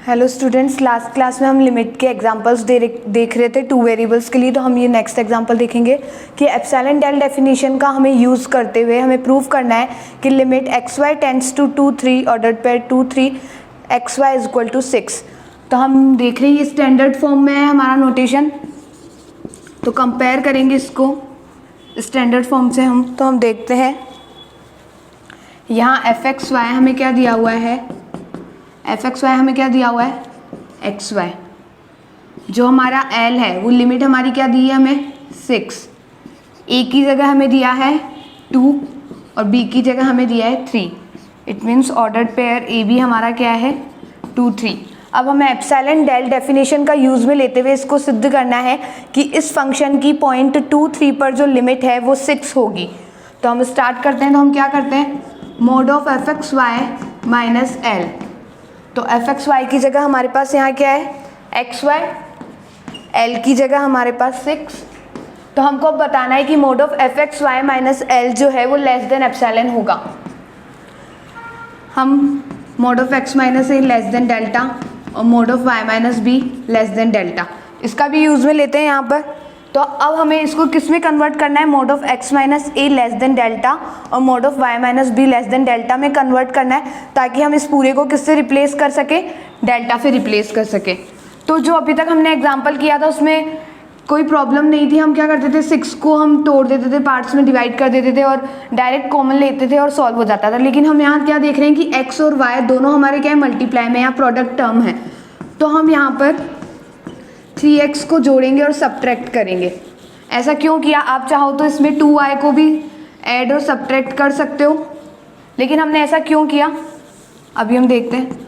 Hello students, last class में हम limit के एग्जांपल्स देख रहे थे टू वेरिएबल्स के लिए। तो हम ये नेक्स्ट एग्जांपल देखेंगे कि एप्सिलॉन डेल डेफिनेशन का हमें यूज़ करते हुए हमें प्रूव करना है कि limit x y tends to 2 3 ordered pair 2 3 x y is equal to 6। तो हम देख रहे हैं ये स्टैंडर्ड फॉर्म में है हमारा नोटेशन। तो कंपेयर करेंगे इसको स्टैंडर्ड फॉर्म से हम देखते हैं यहाँ एफ एक्स वाई हमें क्या दिया हुआ है, एफ एक्स वाई हमें क्या दिया हुआ है, एक्स वाई। जो हमारा एल है वो लिमिट हमारी क्या दी है हमें 6। ए की जगह हमें दिया है 2 और बी की जगह हमें दिया है 3। It means ordered pair a b हमारा क्या है 2 3। अब हमें एप्सिलॉन डेल डेफिनेशन का यूज़ में लेते हुए इसको सिद्ध करना है कि इस फंक्शन की पॉइंट 2 3 पर जो लिमिट है वो 6 होगी। तो हम स्टार्ट करते हैं। तो हम क्या करते हैं, mod of f x y minus l. तो एफ एक्स वाई की जगह हमारे पास यहाँ क्या है एक्स वाई, एल की जगह हमारे पास 6। तो हमको अब बताना है कि mod of f x y minus l जो है वो लेस देन एप्सिलॉन होगा। हम mod of x minus a less than delta और mod of y minus b less than delta, इसका भी यूज़ में लेते हैं यहाँ पर। तो अब हमें इसको किस में कन्वर्ट करना है, mod of x minus a less than delta और mod of y minus b less than delta में कन्वर्ट करना है, ताकि हम इस पूरे को किससे रिप्लेस कर सके, डेल्टा से रिप्लेस कर सके। तो जो अभी तक हमने एग्जांपल किया था उसमें कोई प्रॉब्लम नहीं थी। हम क्या करते थे, 6 को हम तोड़ देते थे, पार्ट्स में डिवाइड कर देते थे और डायरेक्ट कॉमन लेते थे और सॉल्व हो जाता था। लेकिन हम यहाँ क्या देख रहे हैं कि एक्स और वाई दोनों हमारे क्या है, मल्टीप्लाई में या प्रोडक्ट टर्म है। तो हम यहाँ पर 3x को जोड़ेंगे और सब्ट्रैक्ट करेंगे। ऐसा क्यों किया, आप चाहो तो इसमें 2y को भी ऐड और सब्ट्रैक्ट कर सकते हो, लेकिन हमने ऐसा क्यों किया अभी हम देखते हैं।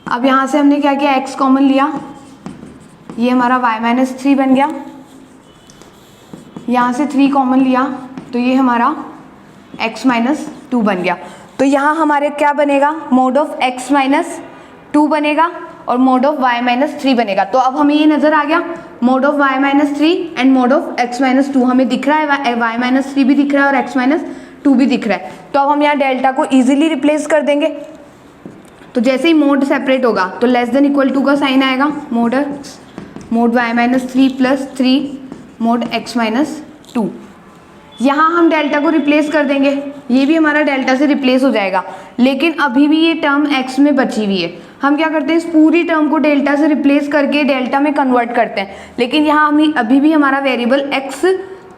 अब यहाँ से हमने क्या किया, x कॉमन लिया, ये हमारा y माइनस 3 बन गया। यहाँ से 3 कॉमन लिया तो ये हमारा x माइनस 2 बन गया। तो यहाँ हमारे क्या बनेगा, मोड ऑफ x माइनस 2 बनेगा और मोड ऑफ y माइनस 3 बनेगा। तो अब हमें ये नज़र आ गया, mode of y minus 3 and mode of x minus 2 हमें दिख रहा है, y माइनस 3 भी दिख रहा है और x माइनस 2 भी दिख रहा है। तो अब हम यहाँ डेल्टा को इजीली रिप्लेस कर देंगे। तो जैसे ही मोड सेपरेट होगा तो लेस देन इक्वल टू का साइन आएगा, mode y minus 3 plus 3 mode x minus 2। यहाँ हम डेल्टा को रिप्लेस कर देंगे, ये भी हमारा डेल्टा से रिप्लेस हो जाएगा। लेकिन अभी भी ये टर्म x में बची हुई है। हम क्या करते हैं, इस पूरी टर्म को डेल्टा से रिप्लेस करके डेल्टा में कन्वर्ट करते हैं। लेकिन यहाँ हमें अभी भी हमारा वेरिएबल x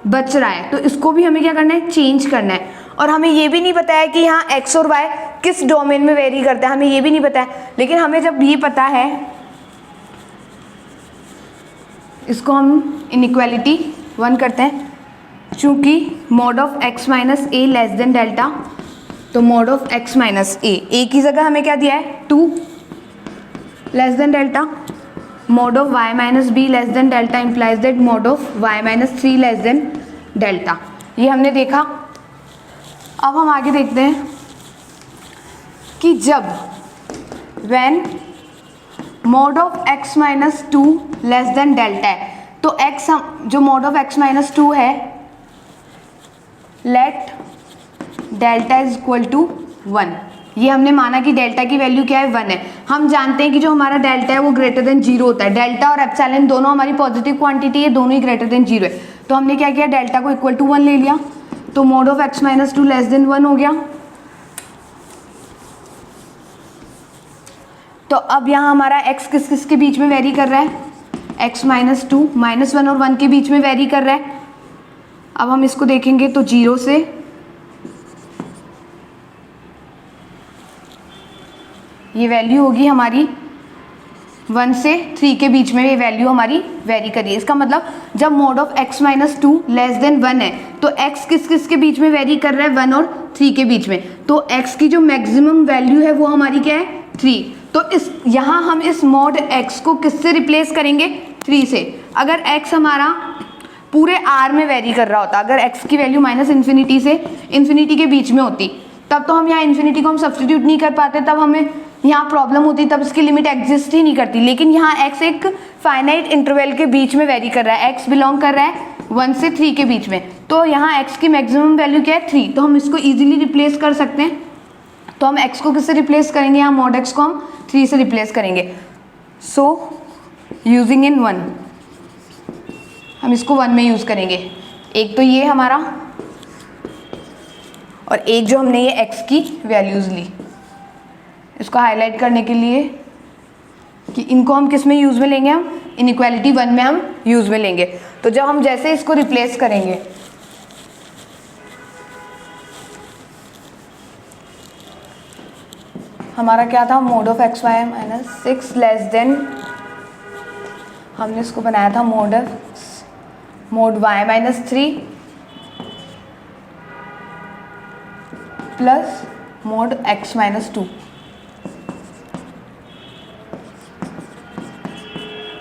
बच रहा है, तो इसको भी हमें क्या करना है, चेंज करना है। और हमें ये भी नहीं पता है कि यहाँ x और y किस डोमेन में वेरी करता है, हमें ये भी नहीं पता है। लेकिन हमें जब ये पता है, इसको हम इनइक्वालिटी 1 करते हैं। चूँकि mode of x minus a less than delta, तो मोड ऑफ x माइनस ए की जगह हमें क्या दिया है 2 less than delta, mod of y minus b less than delta implies that mod of y minus 3 less than delta. ये हमने देखा। अब हम आगे देखते हैं कि जब when mode of x minus 2 less than delta है, तो x हम जो मोड ऑफ x माइनस 2 है, let delta is equal to 1। ये हमने माना कि डेल्टा की वैल्यू क्या है, 1 है। हम जानते हैं कि जो हमारा डेल्टा है वो ग्रेटर देन 0 होता है। डेल्टा और एप्सिलॉन दोनों हमारी पॉजिटिव क्वांटिटी है, दोनों ही ग्रेटर देन 0 है। तो हमने क्या किया, डेल्टा को इक्वल टू 1 ले लिया। तो mode of x minus 2 less then 1 हो गया। तो अब यहाँ हमारा x किस किस के बीच में वेरी कर रहा है, x माइनस 2 माइनस 1 और 1 के बीच में वेरी कर रहा है। अब हम इसको देखेंगे तो 0 से ये वैल्यू होगी हमारी 1 से 3 के बीच में, ये वैल्यू हमारी वेरी करिए। इसका मतलब जब mod of x minus 2 less then 1 है तो x किस किस के बीच में वेरी कर रहा है, 1 और 3 के बीच में। तो x की जो मैक्सिमम वैल्यू है वो हमारी क्या है, 3। तो इस यहाँ हम इस मोड x को किससे रिप्लेस करेंगे, 3 से। अगर x हमारा पूरे r में वेरी कर रहा होता, अगर x की वैल्यू माइनस इन्फिनिटी से इन्फिनिटी के बीच में होती, तब तो हम यहाँ इन्फिनिटी को हम सब्स्टिट्यूट नहीं कर पाते, तब हमें यहाँ प्रॉब्लम होती, तब इसकी लिमिट एग्जिस्ट ही नहीं करती। लेकिन यहाँ x एक फाइनाइट इंटरवल के बीच में वेरी कर रहा है, x बिलोंग कर रहा है 1 से 3 के बीच में। तो यहाँ x की मैक्सिमम वैल्यू क्या है, 3। तो हम इसको इजीली रिप्लेस कर सकते हैं। तो हम x को किससे रिप्लेस करेंगे, यहाँ मोड x को हम 3 से रिप्लेस करेंगे। सो यूजिंग इन 1, हम इसको 1 में यूज़ करेंगे। एक तो ये हमारा, और एक जो हमने ये x की वैल्यूज़ ली, इसको हाईलाइट करने के लिए कि इनको हम किस में यूज़ में लेंगे, हम इनइक्वालिटी 1 में हम यूज़ में लेंगे। तो जब हम जैसे इसको रिप्लेस करेंगे, हमारा क्या था, mod of x y minus 6 less than, हमने इसको बनाया था mod y minus 3 plus mod x minus 2।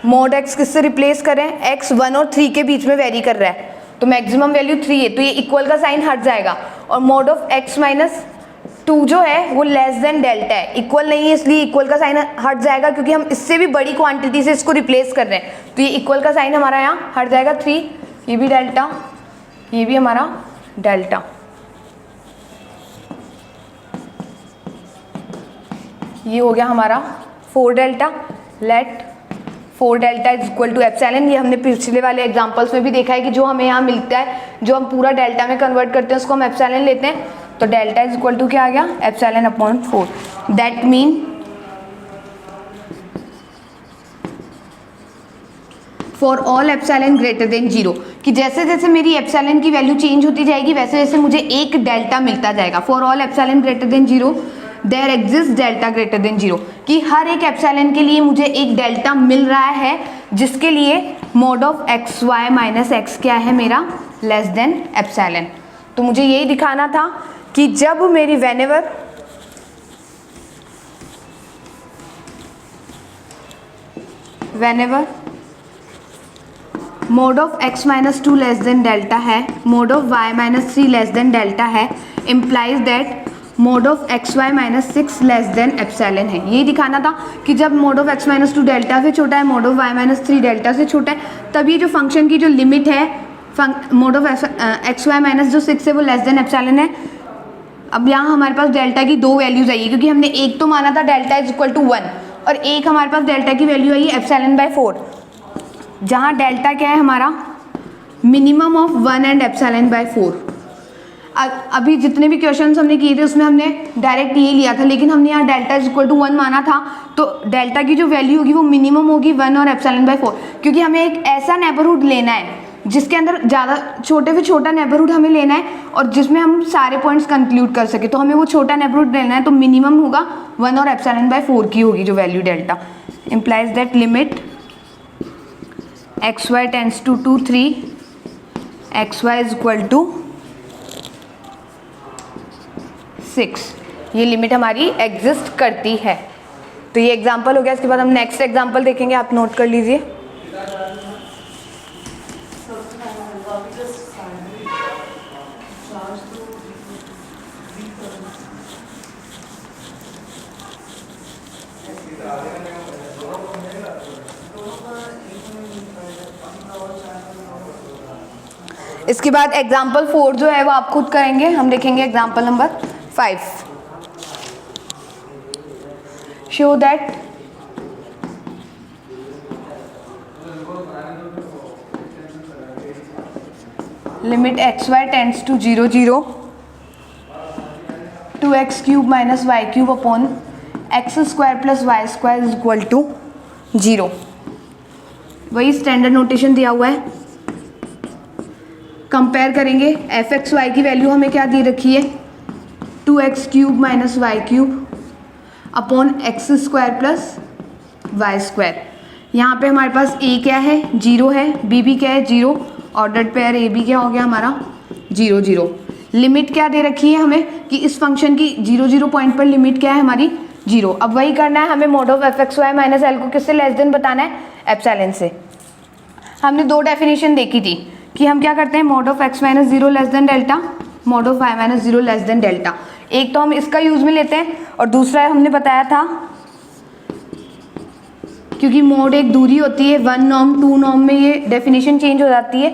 Mod x किससे रिप्लेस करें, एक्स 1 और 3 के बीच में वेरी कर रहा है, तो मैक्सिमम वैल्यू 3 है, तो ये इक्वल का साइन हट जाएगा। और मोड ऑफ एक्स माइनस 2 जो है वो लेस देन डेल्टा है, इक्वल नहीं है इसलिए इक्वल का साइन हट जाएगा, क्योंकि हम इससे भी बड़ी क्वांटिटी से इसको रिप्लेस कर रहे हैं, तो ये इक्वल का साइन हमारा यहाँ हट जाएगा। 3, ये भी डेल्टा, ये भी हमारा डेल्टा। ये हो गया हमारा 4 delta. Let 4 delta is equal to epsilon. ये हमने पिछले वाले एग्जांपल्स में भी देखा है कि जो हमें यहाँ मिलता है, जो हम पूरा डेल्टा में कन्वर्ट करते हैं उसको हम एप्सिलॉन लेते हैं, तो डेल्टा इज इक्वल टू क्या आ गया, epsilon upon 4। That mean for all epsilon greater than 0, कि जैसे जैसे मेरी एप्सिलॉन की वैल्यू चेंज होती जाएगी वैसे वैसे मुझे एक डेल्टा मिलता जाएगा। For all epsilon greater than 0 there exist delta greater than 0, कि हर एक एप्सिलॉन के लिए मुझे एक डेल्टा मिल रहा है जिसके लिए mod of x y minus x क्या है मेरा, लेस देन एप्सिलॉन। तो मुझे यही दिखाना था कि जब मेरी whenever mod of x minus 2 less than delta है, mod of y minus 3 less than delta है, implies that mod of x y minus 6 less than epsilon है। यही दिखाना था कि जब mod of x minus 2 delta से छोटा है, mod of y minus 3 delta से छोटा है, तब ये जो फंक्शन की जो लिमिट है mod of x y minus जो 6 है वो लेस देन एप्सिलॉन है। अब यहाँ हमारे पास डेल्टा की 2 वैल्यूज आई है, क्योंकि हमने एक तो माना था डेल्टा इज इक्वल टू 1, और एक हमारे पास डेल्टा की वैल्यू आई है एप्सिलॉन बाय 4, जहाँ डेल्टा क्या है हमारा, minimum of 1 and epsilon bye 4। अभी जितने भी क्वेश्चंस हमने किए थे उसमें हमने डायरेक्ट ये लिया था, लेकिन हमने यहाँ डेल्टा इज इक्वल टू 1 माना था, तो डेल्टा की जो वैल्यू होगी वो मिनिमम होगी 1 और एप्सिलॉन बाय 4, क्योंकि हमें एक ऐसा नेबरहुड लेना है जिसके अंदर ज़्यादा छोटे से छोटा नेबरहुड हमें लेना है और जिसमें हम सारे पॉइंट्स कंक्लूड कर सके, तो हमें वो छोटा नेबरहुड लेना है, तो मिनिमम होगा 1 और एप्सिलॉन बाय 4 की होगी जो value delta. Implies that limit x y tends to 2 3 x y is equal to 6, ये लिमिट हमारी एग्जिस्ट करती है। तो ये एग्जाम्पल हो गया, इसके बाद हम नेक्स्ट एग्जाम्पल देखेंगे, आप नोट कर लीजिए। इसके बाद एग्जाम्पल 4 जो है वो आप खुद करेंगे, हम देखेंगे example number 5। Show that limit x y tends to 0 0 2x cube minus y cube upon x square plus y square is equal to 0। वही स्टैंडर्ड नोटेशन दिया हुआ है। कंपेयर करेंगे, एफ एक्स वाई की वैल्यू हमें क्या दी रखी है, 2x cube minus y cube upon x square plus y square. यहाँ पे हमारे पास a क्या है, 0 है, b भी क्या है, 0, ऑर्डर्ड पेयर a भी क्या हो गया हमारा 0 0। लिमिट क्या दे रखी है हमें कि इस फंक्शन की 0 0 पॉइंट पर लिमिट क्या है हमारी 0। अब वही करना है हमें, mod of f x y minus l को किससे लेस देन बताना है, एप्सिलॉन से। हमने 2 डेफिनेशन देखी थी कि हम क्या करते हैं, mod of x minus 0 less than delta, mod of y minus 0 less than delta. एक तो हम इसका यूज में लेते हैं और दूसरा हमने बताया था क्योंकि मोड एक दूरी होती है, 1 नॉर्म 2 नॉर्म में ये डेफिनेशन चेंज हो जाती है,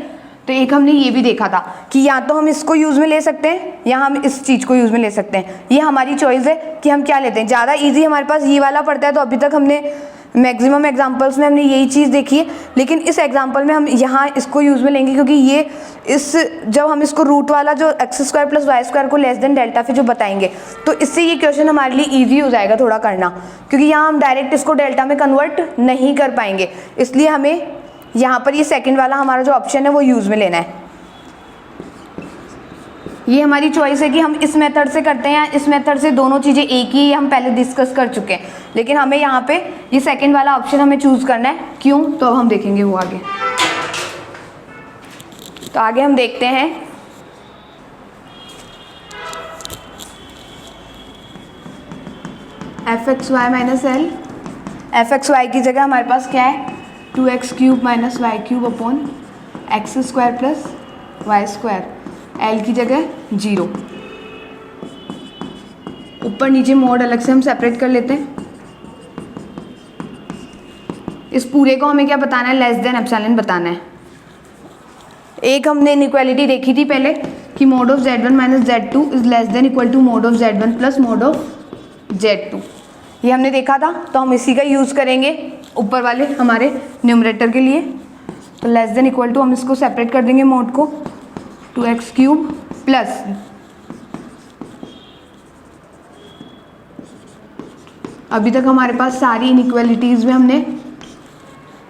तो एक हमने ये भी देखा था कि या तो हम इसको यूज़ में ले सकते हैं या हम इस चीज़ को यूज़ में ले सकते हैं। ये हमारी चॉइस है कि हम क्या लेते हैं। ज़्यादा इजी हमारे पास ये वाला पड़ता है, तो अभी तक हमने मैक्सिमम एग्जांपल्स में हमने यही चीज़ देखी है, लेकिन इस एग्जांपल में हम यहाँ इसको यूज़ में लेंगे क्योंकि ये जब हम इसको रूट वाला जो x square plus y square को लेस देन डेल्टा फिर जो बताएंगे तो इससे ये क्वेश्चन हमारे लिए ईजी हो जाएगा थोड़ा करना, क्योंकि यहाँ हम डायरेक्ट इसको डेल्टा में कन्वर्ट नहीं कर पाएंगे, इसलिए हमें यहाँ पर ये सेकेंड वाला हमारा जो ऑप्शन है वो यूज़ में लेना है। ये हमारी चॉइस है कि हम इस मेथड से करते हैं या इस मेथड से, दोनों चीज़ें एक ही हम पहले डिस्कस कर चुके हैं, लेकिन हमें यहाँ पे ये सेकंड वाला ऑप्शन हमें चूज़ करना है। क्यों, तो अब हम देखेंगे वो आगे। तो आगे हम देखते हैं f x y minus l. F x y की जगह हमारे पास क्या है, 2x cube minus y cube upon x square plus y square. L की जगह 0, ऊपर नीचे मोड अलग से हम सेपरेट कर लेते हैं। इस पूरे को हमें क्या बताना है, लेस देन एप्सिलॉन बताना है। एक हमने इनइक्वालिटी देखी थी पहले कि mod of z1 minus z2 is less than equal to mod of z1 plus mod of z2, ये हमने देखा था, तो हम इसी का यूज़ करेंगे ऊपर वाले हमारे न्यूमरेटर के लिए। तो लेस देन इक्वल टू हम इसको सेपरेट कर देंगे मोड को, 2x क्यूब प्लस अभी तक हमारे पास सारी इनइक्वालिटीज़ में हमने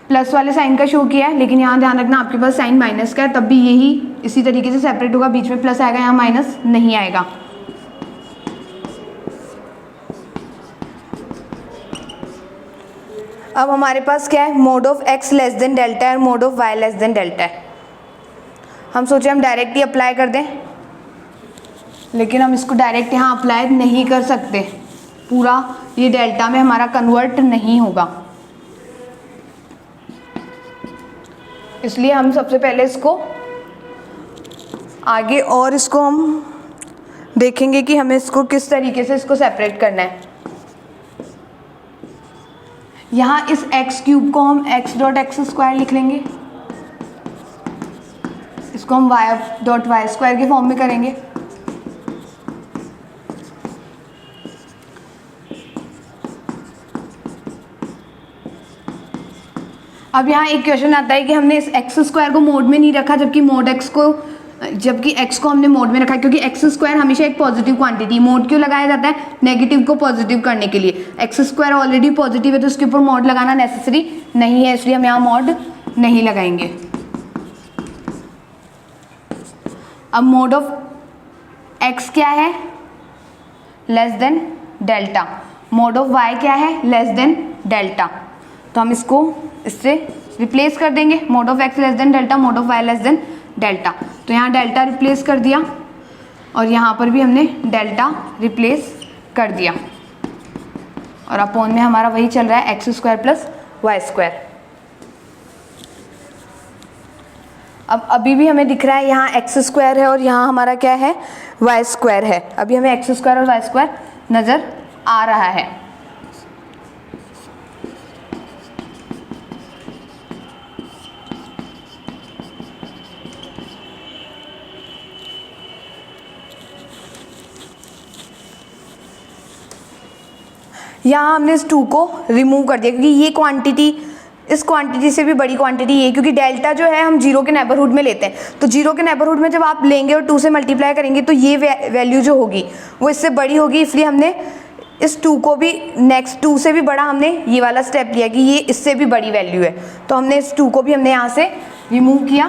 प्लस वाले साइन का शो किया है, लेकिन यहाँ ध्यान रखना आपके पास साइन माइनस का है, तब भी यही इसी तरीके से सेपरेट होगा, बीच में प्लस आएगा, यहाँ माइनस नहीं आएगा। अब हमारे पास क्या है, mod of x less than delta है और mod of y less than delta है। हम सोचे हम डायरेक्ट ही अप्लाई कर दें, लेकिन हम इसको डायरेक्ट यहाँ अप्लाई नहीं कर सकते, पूरा ये डेल्टा में हमारा कन्वर्ट नहीं होगा, इसलिए हम सबसे पहले इसको आगे और इसको हम देखेंगे कि हमें इसको किस तरीके से इसको सेपरेट करना है। यहाँ इस x क्यूब को हम x डॉट एक्स स्क्वायर लिख लेंगे, इसको हम y डॉट वाई स्क्वायर के फॉर्म में करेंगे। अब यहाँ एक क्वेश्चन आता है कि हमने इस एक्स स्क्वायर को मोड में नहीं रखा, जबकि x को हमने मोड में रखा है, क्योंकि एक्स स्क्वायर हमेशा एक पॉजिटिव क्वांटिटी, मोड क्यों लगाया जाता है, नेगेटिव को पॉजिटिव करने के लिए। एक्स स्क्वायर ऑलरेडी पॉजिटिव है तो उसके ऊपर मोड लगाना नेसेसरी नहीं है, इसलिए हम यहाँ मोड नहीं लगाएंगे। अब मोड ऑफ x क्या है, less than delta, mod of y क्या है, लेस देन डेल्टा, तो हम इसको इससे रिप्लेस कर देंगे, mode of x less than delta, mod of y less than delta. तो यहाँ डेल्टा रिप्लेस कर दिया और यहाँ पर भी हमने डेल्टा रिप्लेस कर दिया, और अपॉन में हमारा वही चल रहा है x square plus y square. अब अभी भी हमें दिख रहा है यहाँ एक्स स्क्वायर है और यहाँ हमारा क्या है, वाई स्क्वायर है। अभी हमें एक्स स्क्वायर और वाई स्क्वायर नज़र आ रहा है। यहाँ हमने इस 2 को रिमूव कर दिया, क्योंकि ये क्वांटिटी इस क्वांटिटी से भी बड़ी क्वांटिटी ये, क्योंकि डेल्टा जो है हम 0 के नेबरहुड में लेते हैं, तो 0 के नेबरहुड में जब आप लेंगे और 2 से मल्टीप्लाई करेंगे तो ये वैल्यू जो होगी वो इससे बड़ी होगी, इसलिए हमने इस 2 को भी नेक्स्ट 2 से भी बड़ा हमने ये वाला स्टेप लिया कि ये इससे भी बड़ी वैल्यू है, तो हमने इस 2 को भी हमने यहाँ से रिमूव किया।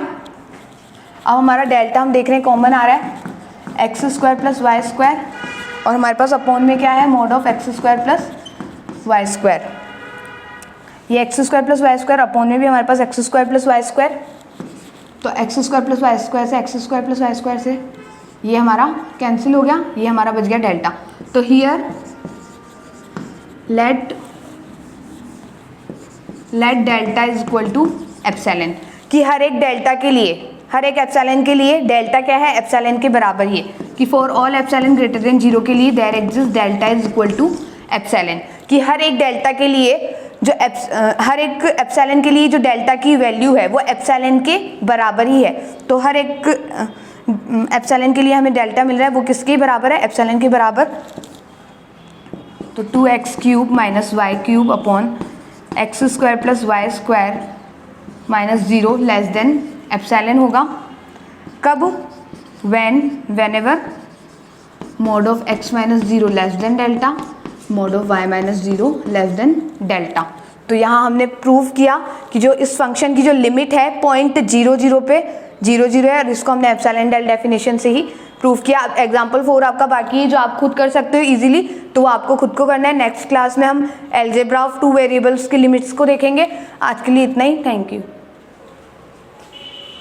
अब हमारा डेल्टा हम देख रहे हैं कॉमन आ रहा है x square plus y square, और हमारे पास अपॉन में क्या है, mod of x square plus y square. ये x square plus y square, upon में भी हमारे पास x square plus y square, तो x square plus y square से x square plus y square से ये हमारा कैंसिल हो गया, ये हमारा बच गया डेल्टा। तो here let delta is equal to epsilon, कि हर एक डेल्टा के लिए, हर एक एप्सिलॉन के लिए डेल्टा क्या है, एप्सिलॉन के बराबर ही है, कि for all epsilon greater than 0 के लिए there exist delta is equal to epsilon, कि हर एक डेल्टा के लिए जो हर एक एप्सिलॉन के लिए जो डेल्टा की वैल्यू है वो एप्सिलॉन के बराबर ही है। तो हर एक एप्सिलॉन के लिए हमें डेल्टा मिल रहा है वो किसके बराबर है, एप्सिलॉन के बराबर। तो 2x cube minus y cube upon x square plus y square minus 0 less than epsilon होगा। कब? Whenever mod of x minus 0 less than delta, mod of y minus 0 less than delta. तो यहाँ हमने prove किया कि जो इस function की जो लिमिट है पॉइंट 0 पे 0 है, और इसको हमने एप्सिलॉन डेल डेफिनेशन से ही प्रूव किया। एग्जाम्पल 4 आपका बाकी है जो आप खुद कर सकते हो इजीली, तो वो आपको खुद को करना है। नेक्स्ट क्लास में हम अलजेब्रा ऑफ 2 वेरिएबल्स की लिमिट्स को देखेंगे। आज के लिए इतना ही, थैंक यू।